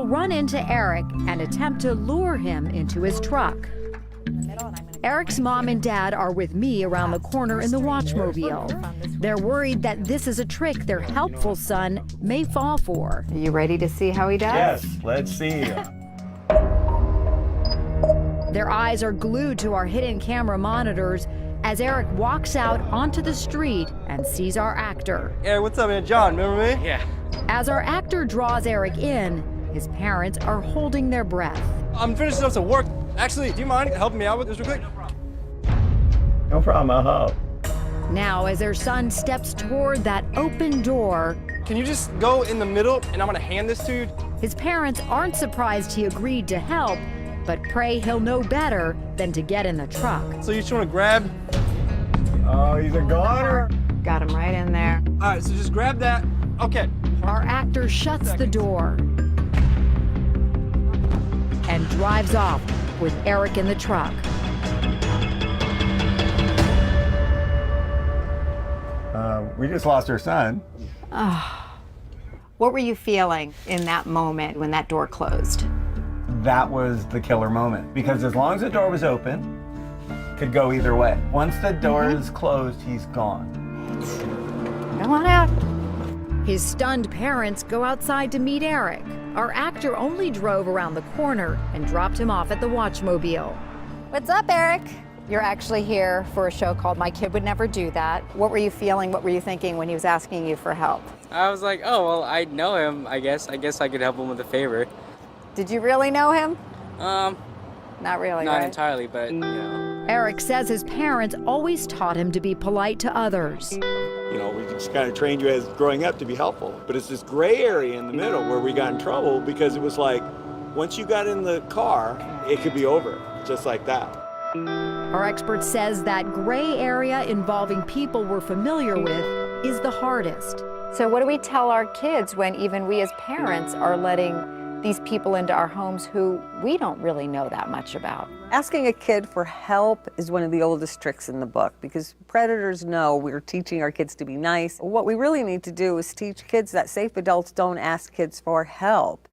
he'll run into Eric and attempt to lure him into his truck. Eric's mom and dad are with me around the corner in the watchmobile. They're worried that this is a trick their helpful son may fall for. Are you ready to see how he does? Yes, let's see. Their eyes are glued to our hidden camera monitors as Eric walks out onto the street and sees our actor. Hey, what's up, man? John, remember me? Yeah. As our actor draws Eric in, his parents are holding their breath. I'm finishing up some work. Actually, do you mind helping me out with this real quick? No problem, I'll help. Now, as their son steps toward that open door, Can you just go in the middle and I'm gonna hand this to you? his parents aren't surprised he agreed to help, but pray he'll know better than to get in the truck. So you just wanna grab? Oh, he's a goner. Got him right in there. All right, so just grab that. Okay. Our actor shuts the door and drives off with Eric in the truck. We just lost our son. What were you feeling in that moment when that door closed? That was the killer moment, because as long as the door was open, could go either way. Once the door is closed, he's gone. Come on out. His stunned parents go outside to meet Eric. Our actor only drove around the corner and dropped him off at the watchmobile. What's up, Eric? You're actually here for a show called My Kid Would Never Do That. What were you feeling? What were you thinking when he was asking you for help? I was like, oh, well, I know him, I guess. I guess I could help him with a favor. Did you really know him? Not really, Not right? entirely, but, you know. Eric says his parents always taught him to be polite to others. You know, we just kind of trained you as growing up to be helpful. But it's this gray area in the middle where we got in trouble because it was like, once you got in the car, it could be over, just like that. Our expert says that gray area involving people we're familiar with is the hardest. So what do we tell our kids when even we as parents are letting these people into our homes who we don't really know that much about? Asking a kid for help is one of the oldest tricks in the book because predators know we're teaching our kids to be nice. What we really need to do is teach kids that safe adults don't ask kids for help.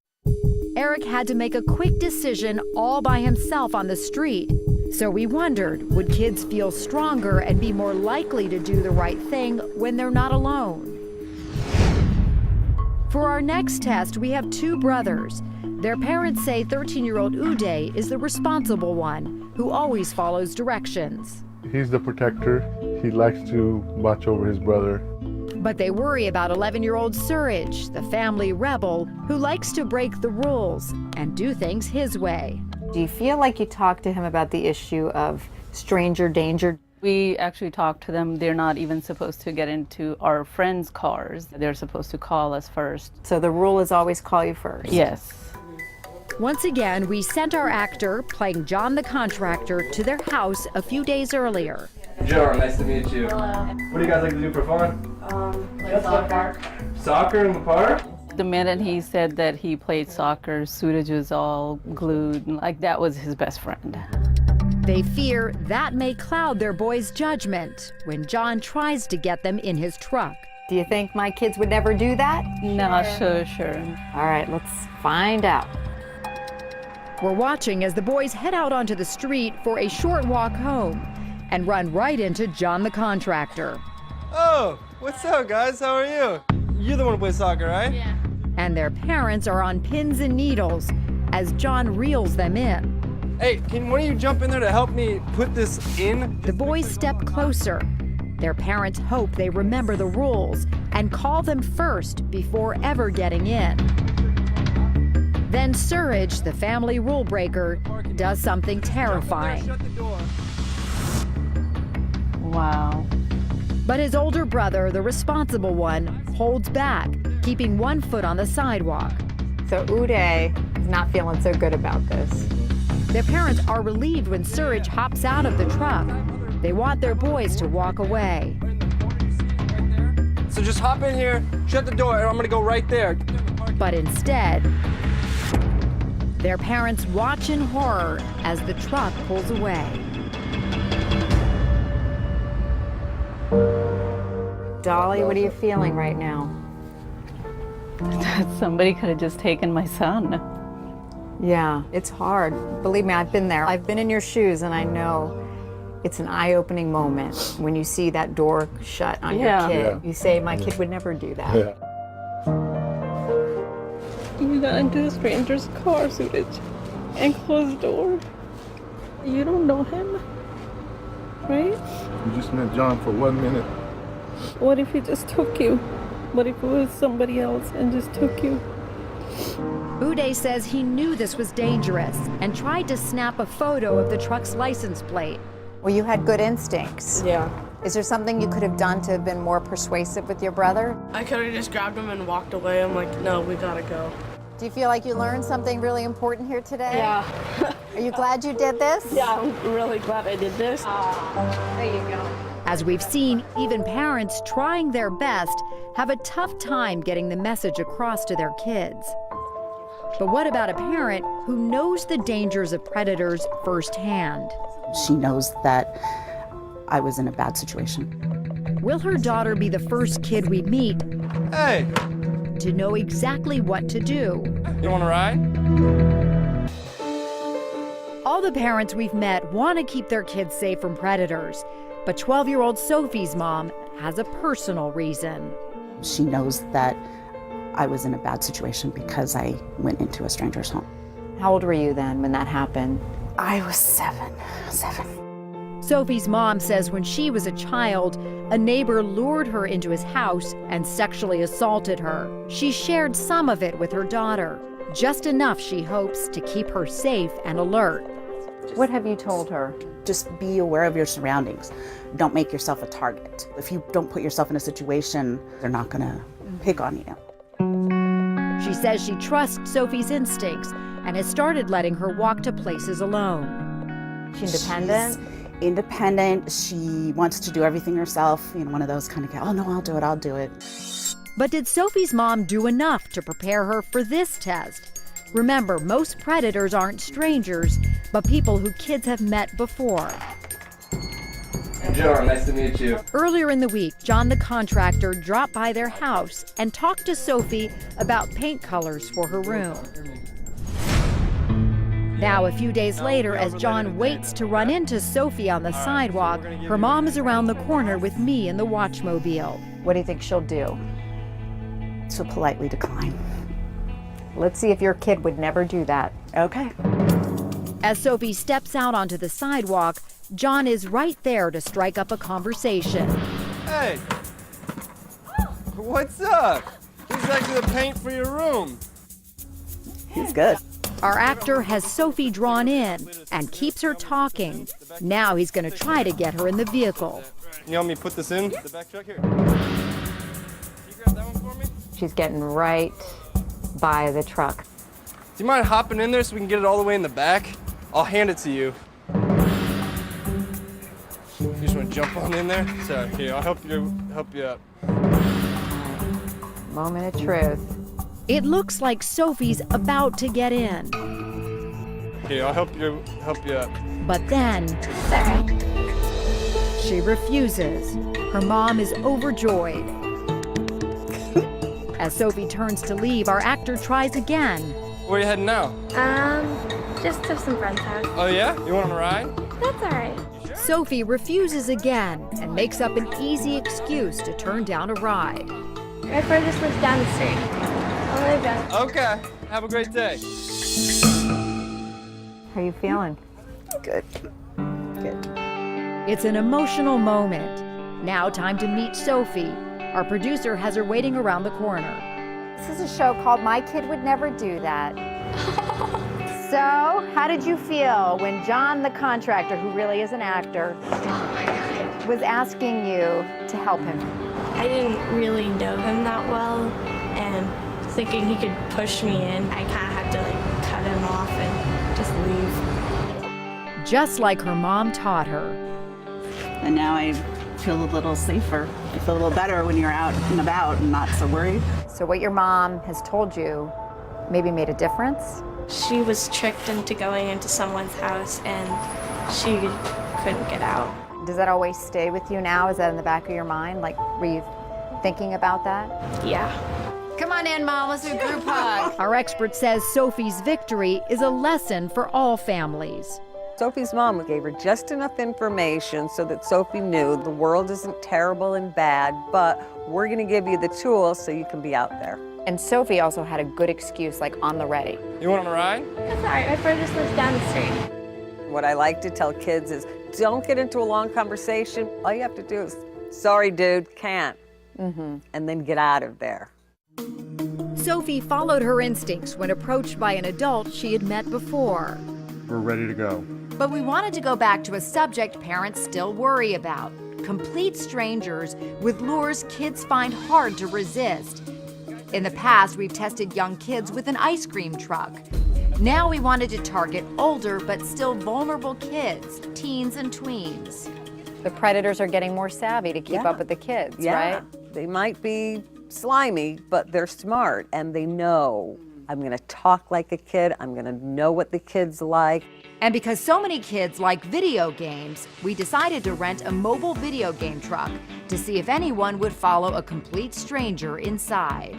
Eric had to make a quick decision all by himself on the street. So we wondered, would kids feel stronger and be more likely to do the right thing when they're not alone? For our next test, we have two brothers. Their parents say 13-year-old Uday is the responsible one, who always follows directions. He's the protector. He likes to watch over his brother. But they worry about 11-year-old Suraj, the family rebel, who likes to break the rules and do things his way. Do you feel like you talked to him about the issue of stranger danger? We actually talked to them. They're not even supposed to get into our friends' cars. They're supposed to call us first. So the rule is always call you first? Yes. Once again, we sent our actor, playing John the contractor, to their house a few days earlier. Joe, nice to meet you. Hello. What do you guys like to do for fun? Like soccer. Soccer in the park? The minute he said that he played soccer, Suraj was all glued, like that was his best friend. They fear that may cloud their boy's judgment when John tries to get them in his truck. Do you think my kids would never do that? No, sure. All right, let's find out. We're watching as the boys head out onto the street for a short walk home and run right into John the contractor. Oh, what's up, guys? How are you? You're the one who plays soccer, right? Yeah. And their parents are on pins and needles as John reels them in. Hey, can one of you jump in there to help me put this in? The boys step closer. Their parents hope they remember the rules and call them first before ever getting in. Then Suraj, the family rule breaker, does something terrifying. Shut the door. Wow. But his older brother, the responsible one, holds back, keeping one foot on the sidewalk. So Uday is not feeling so good about this. Their parents are relieved when Suraj hops out of the truck. They want their boys to walk away. So just hop in here, shut the door, and I'm gonna go right there. But instead, their parents watch in horror as the truck pulls away. Dolly, what are you feeling right now? Somebody could have just taken my son. Yeah, it's hard. Believe me, I've been there. I've been in your shoes, and I know it's an eye-opening moment when you see that door shut on your kid. Yeah. You say, my kid would never do that. Yeah. You got into a stranger's car, Suraj, and closed the door. You don't know him, right? You just met John for 1 minute. What if he just took you? What if it was somebody else and just took you? Uday says he knew this was dangerous and tried to snap a photo of the truck's license plate. Well, you had good instincts. Yeah. Is there something you could have done to have been more persuasive with your brother? I could have just grabbed him and walked away. I'm like, no, we gotta go. Do you feel like you learned something really important here today? Yeah. Are you glad you did this? Yeah, I'm really glad I did this. There you go. As we've seen, even parents trying their best have a tough time getting the message across to their kids. But what about a parent who knows the dangers of predators firsthand? She knows that I was in a bad situation. Will her daughter be the first kid we meet Hey, to know exactly what to do? you want to ride? All the parents we've met want to keep their kids safe from predators, but 12-year-old Sophie's mom has a personal reason. She knows that I was in a bad situation because I went into a stranger's home. How old were you then when that happened? I was seven. Sophie's mom says when she was a child, a neighbor lured her into his house and sexually assaulted her. She shared some of it with her daughter, just enough, she hopes, to keep her safe and alert. What have you told her? Just be aware of your surroundings. Don't make yourself a target. If you don't put yourself in a situation, they're not gonna pick on you. She says she trusts Sophie's instincts and has started letting her walk to places alone. She's independent? She's independent. She wants to do everything herself. You know, one of those kind of, oh no, I'll do it. But did Sophie's mom do enough to prepare her for this test? Remember, most predators aren't strangers, but people who kids have met before. Joe, nice to meet you. Earlier in the week, John the contractor dropped by their house and talked to Sophie about paint colors for her room. Now, a few days later, as John waits to run into Sophie on the sidewalk, her mom is around the corner with me in the Watchmobile. What do you think she'll do? So politely decline. Let's see if your kid would never do that. Okay. As Sophie steps out onto the sidewalk, John is right there to strike up a conversation. Hey, what's up? Who's actually the paint for your room? He's good. Our actor has Sophie drawn in and keeps her talking. Now he's going to try to get her in the vehicle. You want me to put this in the back truck here? Can you grab that one for me? She's getting right by the truck. Do you mind hopping in there so we can get it all the way in the back? I'll hand it to you. You just want to jump on in there? Sorry, here, I'll help you out. Moment of truth. It looks like Sophie's about to get in. Here, I'll help you out. But then she refuses. Her mom is overjoyed. As Sophie turns to leave, our actor tries again. Where are you heading now? Just to some friend's house. Oh yeah? You want on a ride? That's all right. Sophie refuses again and makes up an easy excuse to turn down a ride. My friend just lives down the street. I'll live down. Okay, have a great day. How you feeling? Good. It's an emotional moment. Now time to meet Sophie. Our producer has her waiting around the corner. This is a show called My Kid Would Never Do That. So, how did you feel when John the contractor, who really is an actor, was asking you to help him? I didn't really know him that well, and thinking he could push me in, I kind of had to like cut him off and just leave. Just like her mom taught her. And now I feel a little safer. I feel a little better when you're out and about and not so worried. So what your mom has told you maybe made a difference? She was tricked into going into someone's house, and she couldn't get out. Does that always stay with you now? Is that in the back of your mind? Like, were you thinking about that? Yeah. Come on on in, Mom. Let's do a group hug. Our expert says Sophie's victory is a lesson for all families. Sophie's mom gave her just enough information so that Sophie knew the world isn't terrible and bad, but we're going to give you the tools so you can be out there. And Sophie also had a good excuse, like on the ready. You want on a ride? That's all right. My friend just lives down the street. What I like to tell kids is don't get into a long conversation. All you have to do is, sorry, dude, can't. And then get out of there. Sophie followed her instincts when approached by an adult she had met before. We're ready to go. But we wanted to go back to a subject parents still worry about: complete strangers with lures kids find hard to resist. In the past, we've tested young kids with an ice cream truck. Now we wanted to target older but still vulnerable kids, teens and tweens. The predators are getting more savvy to keep up with the kids, right? They might be slimy, but they're smart and they know. I'm going to talk like a kid. I'm going to know what the kids like. And because so many kids like video games, we decided to rent a mobile video game truck to see if anyone would follow a complete stranger inside.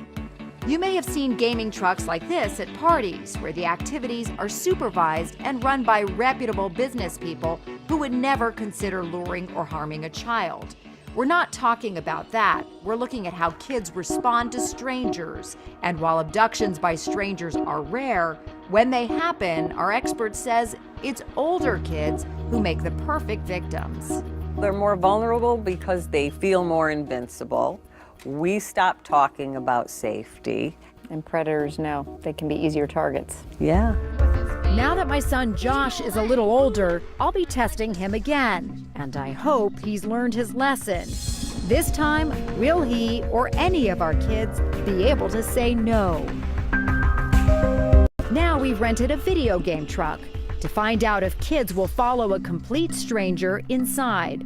You may have seen gaming trucks like this at parties where the activities are supervised and run by reputable business people who would never consider luring or harming a child. We're not talking about that. We're looking at how kids respond to strangers. And while abductions by strangers are rare, when they happen, our expert says it's older kids who make the perfect victims. They're more vulnerable because they feel more invincible. We stop talking about safety. And predators know they can be easier targets. Yeah. Now that my son Josh is a little older, I'll be testing him again. And I hope he's learned his lesson. This time, will he or any of our kids be able to say no? Now we've rented a video game truck to find out if kids will follow a complete stranger inside.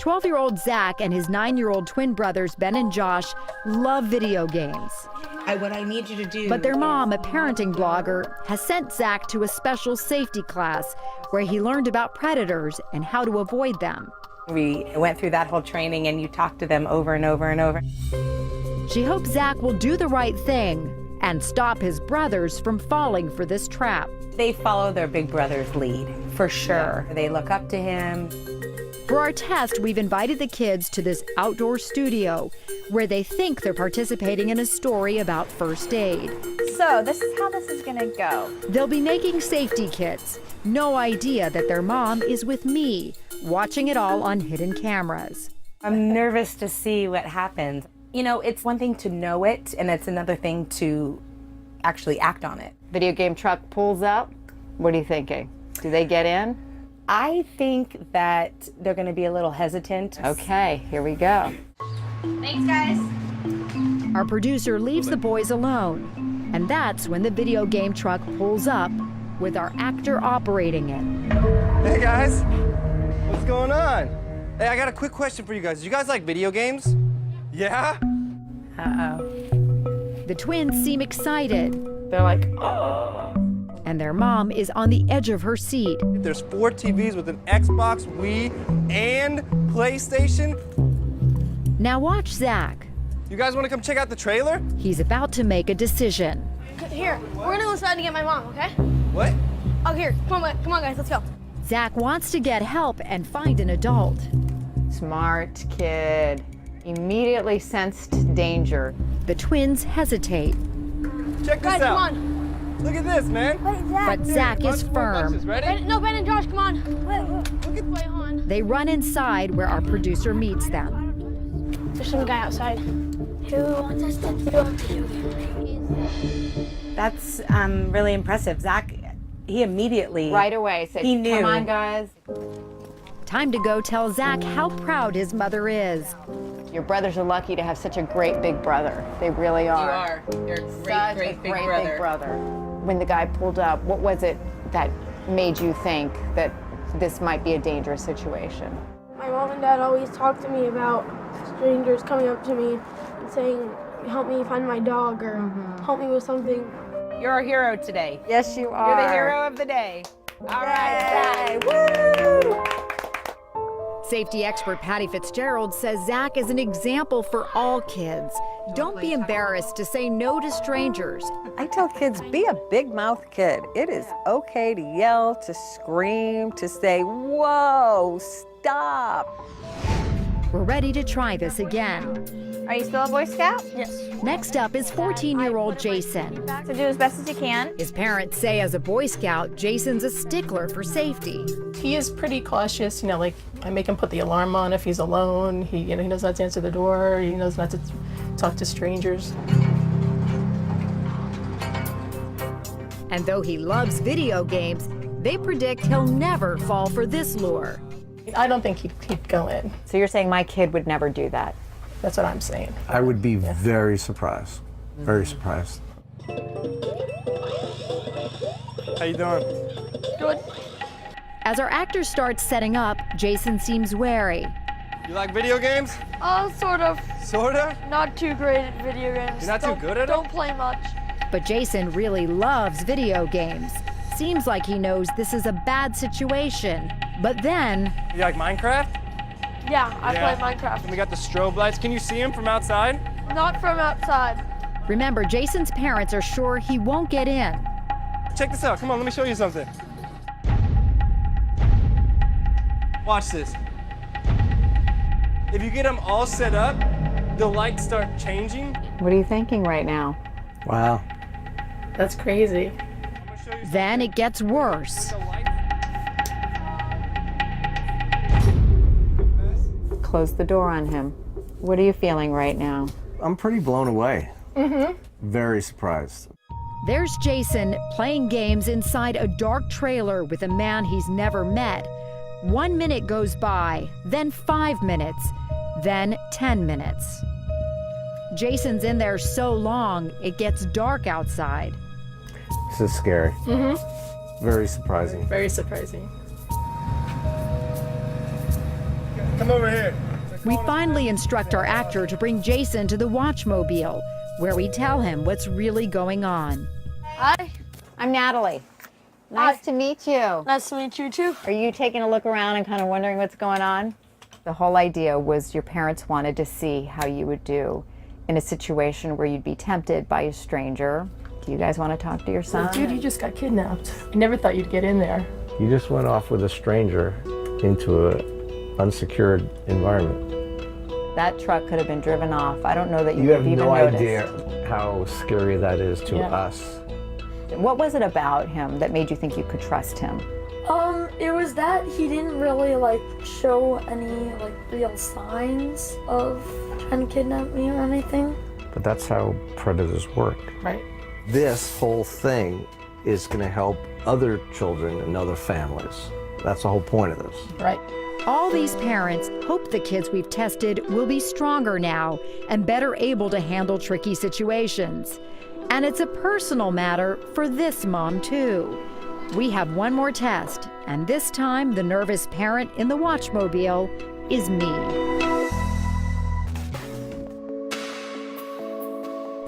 12-year-old Zach and his 9-year-old twin brothers Ben and Josh love video games. What I need you to do. But their mom, a parenting blogger, has sent Zach to a special safety class where he learned about predators and how to avoid them. We went through that whole training and you talk to them over and over and over. She hopes Zach will do the right thing and stop his brothers from falling for this trap. They follow their big brother's lead, for sure. They look up to him. For our test, we've invited the kids to this outdoor studio where they think they're participating in a story about first aid. So this is how this is gonna go. They'll be making safety kits. No idea that their mom is with me, watching it all on hidden cameras. I'm nervous to see what happens. You know, it's one thing to know it, and it's another thing to actually act on it. Video game truck pulls up. What are you thinking? Do they get in? I think that they're going to be a little hesitant. Okay, here we go. Thanks, guys. Our producer leaves the boys alone, and that's when the video game truck pulls up with our actor operating it. Hey guys, what's going on? Hey, I got a quick question for you guys. Do you guys like video games? Yeah? Uh-oh. The twins seem excited. They're like, oh. And their mom is on the edge of her seat. There's 4 TVs with an Xbox, Wii, and PlayStation. Now watch Zach. You guys want to come check out the trailer? He's about to make a decision. Here, we're gonna go inside to get my mom, okay? What? Oh, here, come on guys, let's go. Zach wants to get help and find an adult. Smart kid. Immediately sensed danger. The twins hesitate. Check this guys, out. Come on. Look at this, man. Wait, Zach. But Zach is firm. Ready? No, Ben and Josh, come on. Wait on. They run inside where our producer meets them. There's some guy outside. Who wants us to do a video game? That's really impressive. Zach, he immediately... Right away said, he knew. Come on, guys. Time to go tell Zach how proud his mother is. Your brothers are lucky to have such a great big brother. They really are. You are. You're a Such a great big brother. When the guy pulled up, what was it that made you think that this might be a dangerous situation? My mom and dad always talk to me about strangers coming up to me and saying, help me find my dog or help me with something. You're our hero today. Yes, you are. You're the hero of the day. All right, Yay. Woo! Safety expert Patty Fitzgerald says Zach is an example for all kids. Don't be embarrassed to say no to strangers. I tell kids, be a big mouth kid. It is okay to yell, to scream, to say, whoa, stop. We're ready to try this again. Are you still a Boy Scout? Yes. Next up is 14-year-old Jason. So do as best as you can. His parents say as a Boy Scout, Jason's a stickler for safety. He is pretty cautious, like I make him put the alarm on if he's alone. He knows not to answer the door. He knows not to talk to strangers. And though he loves video games, they predict he'll never fall for this lure. I don't think he'd go in. So you're saying my kid would never do that? That's what I'm saying. I would be very surprised. Very surprised. How you doing? Good. As our actor starts setting up, Jason seems wary. You like video games? Sort of. Sorta? Not too great at video games. You're not too good at them? Don't play much. But Jason really loves video games. Seems like he knows this is a bad situation. But then... You like Minecraft? Yeah, I play Minecraft. And we got the strobe lights. Can you see him from outside? Not from outside. Remember, Jason's parents are sure he won't get in. Check this out. Come on, let me show you something. Watch this. If you get them all set up, the lights start changing. What are you thinking right now? Wow. That's crazy. Then it gets worse. Close the door on him. What are you feeling right now? I'm pretty blown away. Very surprised. There's Jason playing games inside a dark trailer with a man he's never met. 1 minute goes by, then 5 minutes, then 10 minutes. Jason's in there so long, it gets dark outside. This is scary. Very surprising. Very surprising. Come over here. We finally instruct our actor to bring Jason to the Watchmobile, where we tell him what's really going on. Hi. I'm Natalie. Nice to meet you. Nice to meet you too. Are you taking a look around and kind of wondering what's going on? The whole idea was your parents wanted to see how you would do in a situation where you'd be tempted by a stranger. Do you guys want to talk to your son? Dude, you just got kidnapped. I never thought you'd get in there. You just went off with a stranger into an unsecured environment. That truck could have been driven off. I don't know that You you have even no noticed. idea how scary that is to us. What was it about him that made you think you could trust him? It was that he didn't really show any real signs of trying to kidnap me or anything. But that's how predators work. Right. This whole thing is going to help other children and other families. That's the whole point of this. Right. All these parents hope the kids we've tested will be stronger now and better able to handle tricky situations. And it's a personal matter for this mom, too. We have one more test, and this time the nervous parent in the Watchmobile is me.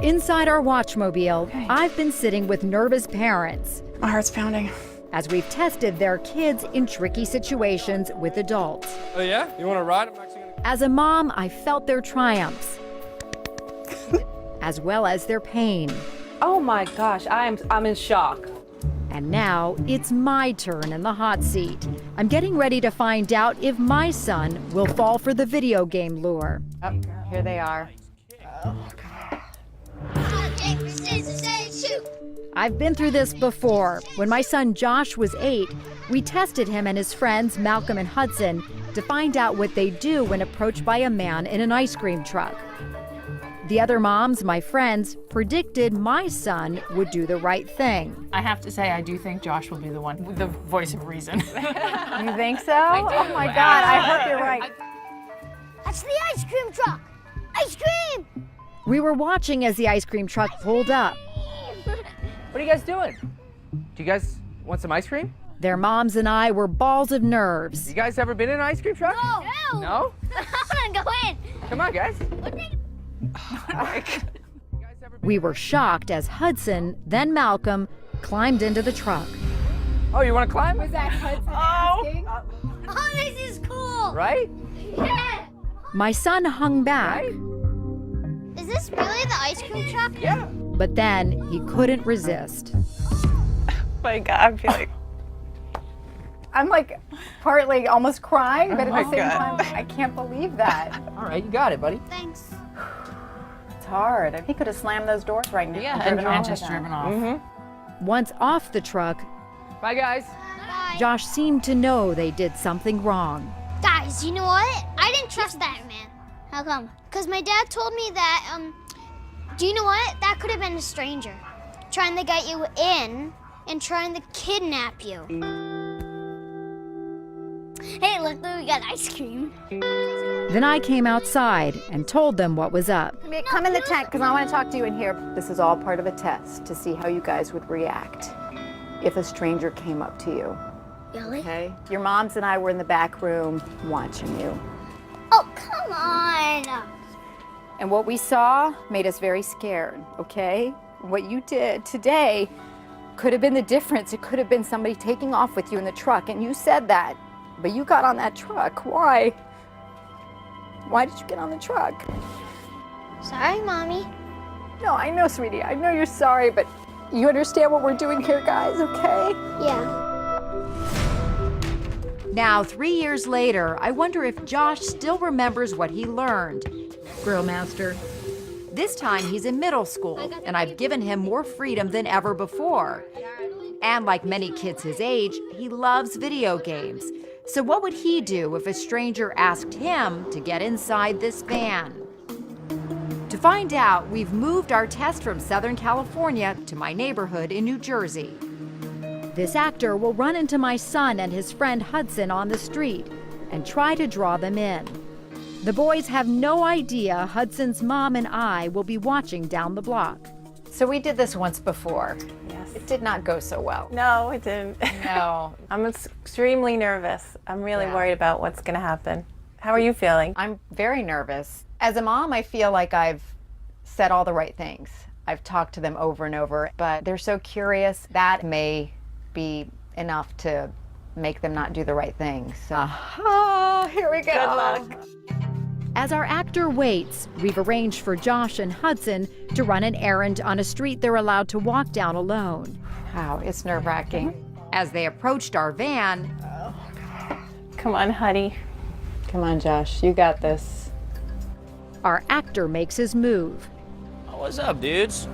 Inside our Watchmobile, I've been sitting with nervous parents. My heart's pounding. As we've tested their kids in tricky situations with adults. Oh yeah? You want to ride? I'm actually gonna... As a mom, I felt their triumphs, as well as their pain. Oh my gosh, I'm in shock. And now it's my turn in the hot seat. I'm getting ready to find out if my son will fall for the video game lure. Oh, here they are. I've been through this before. When my son Josh was 8, we tested him and his friends Malcolm and Hudson to find out what they do when approached by a man in an ice cream truck. The other moms, my friends, predicted my son would do the right thing. I have to say, I do think Josh will be the one with the voice of reason. You think so? Oh my God, I hope you're right. That's the ice cream truck! Ice cream! We were watching as the ice cream truck pulled up. What are you guys doing? Do you guys want some ice cream? Their moms and I were balls of nerves. You guys ever been in an ice cream truck? No! No? I wanna go in! Come on, guys. We were shocked as Hudson, then Malcolm, climbed into the truck. Oh, you want to climb? Was that Hudson asking? Oh, this is cool. Right? Yeah. My son hung back, Is this really the ice cream truck? Yeah. but then he couldn't resist. My God, I feel like I'm like partly almost crying, but at the same time, I can't believe that. All right, you got it, buddy. Thanks. It's hard. He could have slammed those doors right now. Yeah, driven and off just with them. driven off. Once off the truck, Bye, guys. Bye. Josh seemed to know they did something wrong. Guys, you know what? I didn't trust that man. How come? Because my dad told me that, do you know what? That could have been a stranger trying to get you in and trying to kidnap you. Hey, look, we got ice cream. Then I came outside and told them what was up. Come in the tent, because I want to talk to you in here. This is all part of a test to see how you guys would react if a stranger came up to you. Really? Okay? Your moms and I were in the back room watching you. Oh, come on. And what we saw made us very scared, okay? What you did today could have been the difference. It could have been somebody taking off with you in the truck, and you said that, but you got on that truck. Why? Why did you get on the truck? Sorry, Mommy. No, I know, sweetie. I know you're sorry, but you understand what we're doing here, guys, okay? Yeah. Now, 3 years later, I wonder if Josh still remembers what he learned. Grill master. This time he's in middle school, and I've given him more freedom than ever before. And like many kids his age, he loves video games. So what would he do if a stranger asked him to get inside this van? To find out, we've moved our test from Southern California to my neighborhood in New Jersey. This actor will run into my son and his friend Hudson on the street and try to draw them in. The boys have no idea Hudson's mom and I will be watching down the block. So we did this once before. Yes. It did not go so well. No, it didn't. No. I'm extremely nervous. I'm really Yeah. worried about what's going to happen. How are you feeling? I'm very nervous. As a mom, I feel like I've said all the right things. I've talked to them over and over, but they're so curious. That may be enough to make them not do the right thing. So, oh, here we go. Good luck. As our actor waits, we've arranged for Josh and Hudson to run an errand on a street they're allowed to walk down alone. Wow, it's nerve-wracking. As they approached our van, Come on, honey. Come on, Josh, you got this. our actor makes his move. Oh, what's up, dudes?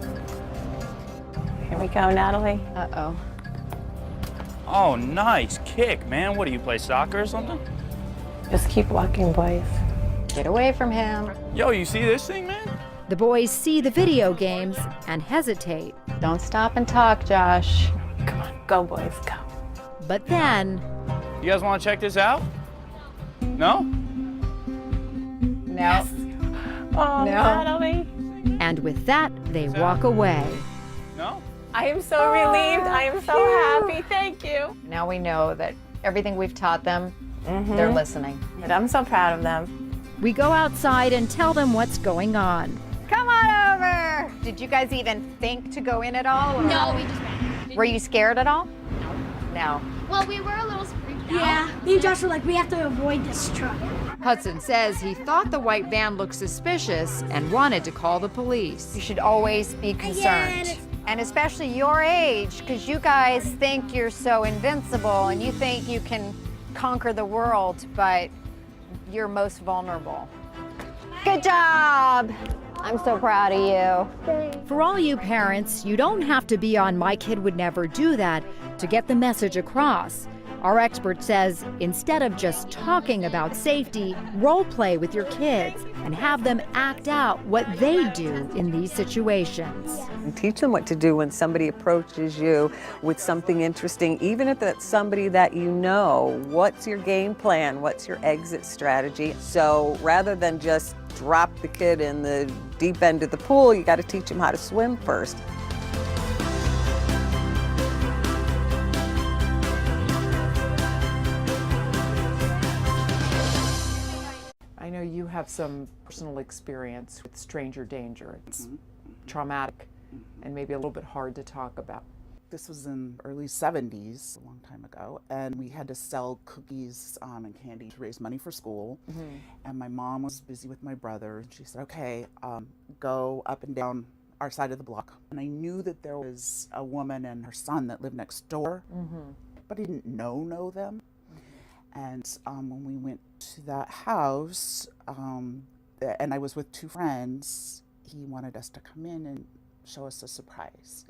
Here we go, Natalie. Uh-oh. Oh, nice kick, man. What do you play, soccer or something? Just keep walking, boys. Get away from him. Yo, you see this thing, man? The boys see the video games and hesitate. Don't stop and talk, Josh. Come on, go, boys, go. But then, You guys want to check this out? No? No. Oh, No. Natalie. and with that, they walk away. No? I am so relieved. I am so happy. Thank you. Now we know that everything we've taught them, they're listening. And I'm so proud of them. We go outside and tell them what's going on. Come on over. Did you guys even think to go in at all? Or? No, we just ran. Were you scared at all? No. Well, we were a little freaked out. Yeah, me and Josh were like, we have to avoid this truck. Hudson says he thought the white van looked suspicious and wanted to call the police. You should always be concerned. And especially your age, because you guys think you're so invincible and you think you can conquer the world, but you're most vulnerable. Good job! I'm so proud of you. For all you parents, you don't have to be on My Kid Would Never Do That to get the message across. Our expert says instead of just talking about safety, role play with your kids and have them act out what they do in these situations. And teach them what to do when somebody approaches you with something interesting, even if that's somebody that you know. What's your game plan? What's your exit strategy? So rather than just drop the kid in the deep end of the pool, you got to teach them how to swim first. I know you have some personal experience with stranger danger. It's traumatic and maybe a little bit hard to talk about. This was in early 70s, a long time ago, and we had to sell cookies and candy to raise money for school. And my mom was busy with my brother. She said, okay, go up and down our side of the block. And I knew that there was a woman and her son that lived next door, but I didn't know them. And when we went to that house, and I was with two friends, he wanted us to come in and show us a surprise.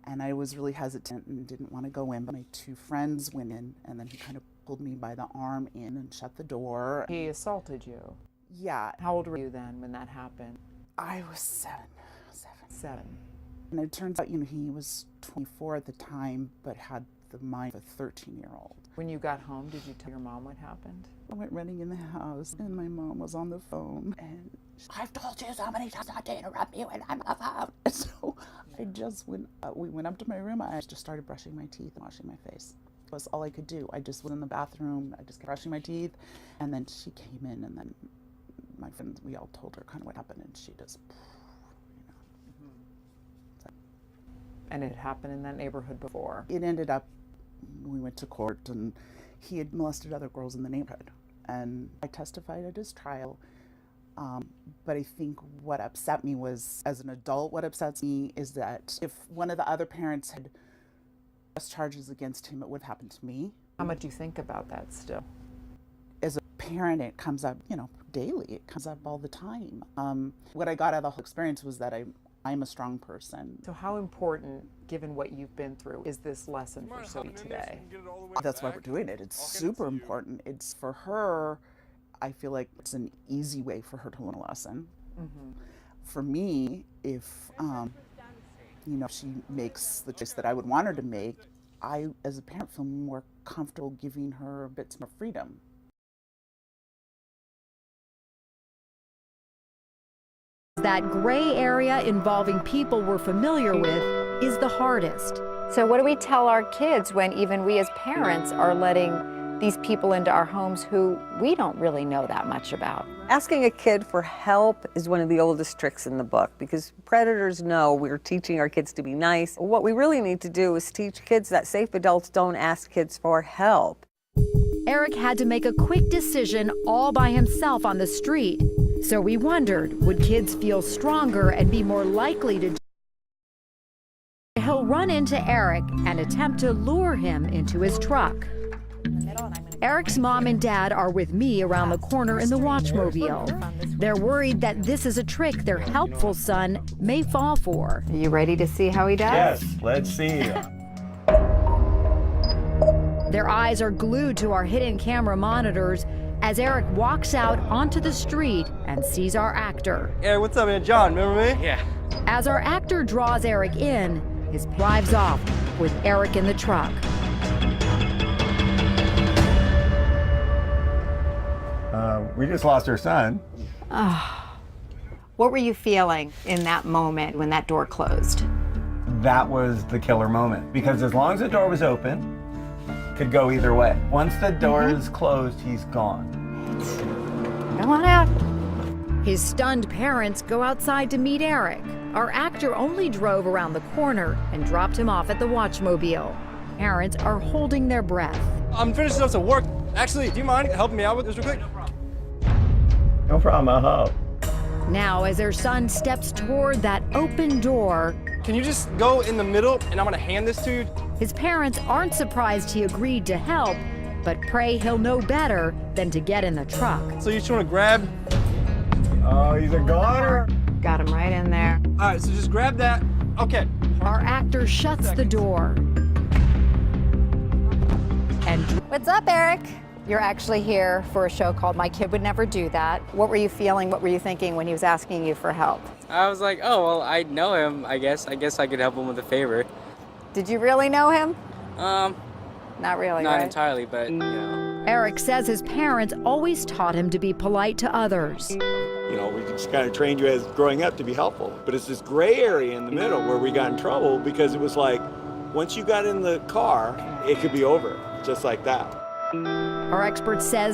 And I was really hesitant and didn't want to go in, but my two friends went in, and then he kind of pulled me by the arm in and shut the door. He assaulted you? Yeah. How old were you then when that happened? I was seven. And it turns out, he was 24 at the time, but had the mind of a 13-year-old. When you got home, did you tell your mom what happened? I went running in the house, and my mom was on the phone, and I've told you so many times not to interrupt you, and I'm on the phone. And so I just we went up to my room. I just started brushing my teeth and washing my face. That was all I could do. I just was in the bathroom. I just kept brushing my teeth, and then she came in, and then my friends, we all told her kind of what happened, and she just, And it happened in that neighborhood before? It ended up, we went to court, and he had molested other girls in the neighborhood. And I testified at his trial. But I think what upset me was, as an adult, what upsets me is that if one of the other parents had pressed charges against him, it would happen to me. How much do you think about that still? As a parent, it comes up, daily. It comes up all the time. What I got out of the whole experience was that I'm a strong person. So how important, given what you've been through, is this lesson for Sophie today? That's why we're doing it. It's super important. It's for her. I feel like it's an easy way for her to learn a lesson. For me, if she makes the choice that I would want her to make, I, as a parent, feel more comfortable giving her a bit more freedom. That gray area involving people we're familiar with is the hardest. So what do we tell our kids when even we as parents are letting these people into our homes who we don't really know that much about? Asking a kid for help is one of the oldest tricks in the book, because predators know we're teaching our kids to be nice. What we really need to do is teach kids that safe adults don't ask kids for help. Eric had to make a quick decision all by himself on the street. So we wondered, would kids feel stronger and be more likely to? He'll run into Eric and attempt to lure him into his truck. Eric's mom and dad are with me around the corner in the watchmobile. They're worried that this is a trick their helpful son may fall for. Are you ready to see how he does? Yes, let's see. Their eyes are glued to our hidden camera monitors as Eric walks out onto the street and sees our actor. Hey, what's up, man? John, remember me? Yeah. As our actor draws Eric in, his drives off with Eric in the truck. We just lost our son. What were you feeling in that moment when that door closed? That was the killer moment, because as long as the door was open, could go either way. Once the door is closed, he's gone. Come on out. His stunned parents go outside to meet Eric. Our actor only drove around the corner and dropped him off at the watchmobile. Parents are holding their breath. I'm finishing up some work. Actually, do you mind helping me out with this real quick? No problem, I'll help. Now, as their son steps toward that open door, can you just go in the middle and I'm gonna hand this to you? His parents aren't surprised he agreed to help, but pray he'll know better than to get in the truck. So you just wanna grab? Oh, he's a goner. Got him right in there. All right, so just grab that. Okay. Our actor shuts the door. And what's up, Eric? You're actually here for a show called My Kid Would Never Do That. What were you feeling? What were you thinking when he was asking you for help? I was like, oh, well, I know him, I guess. I guess I could help him with a favor. Did you really know him? Not really, Not right? entirely, but, Eric says his parents always taught him to be polite to others. We just kind of trained you as growing up to be helpful. But it's this gray area in the middle where we got in trouble, because it was like, once you got in the car, it could be over, just like that. Our expert says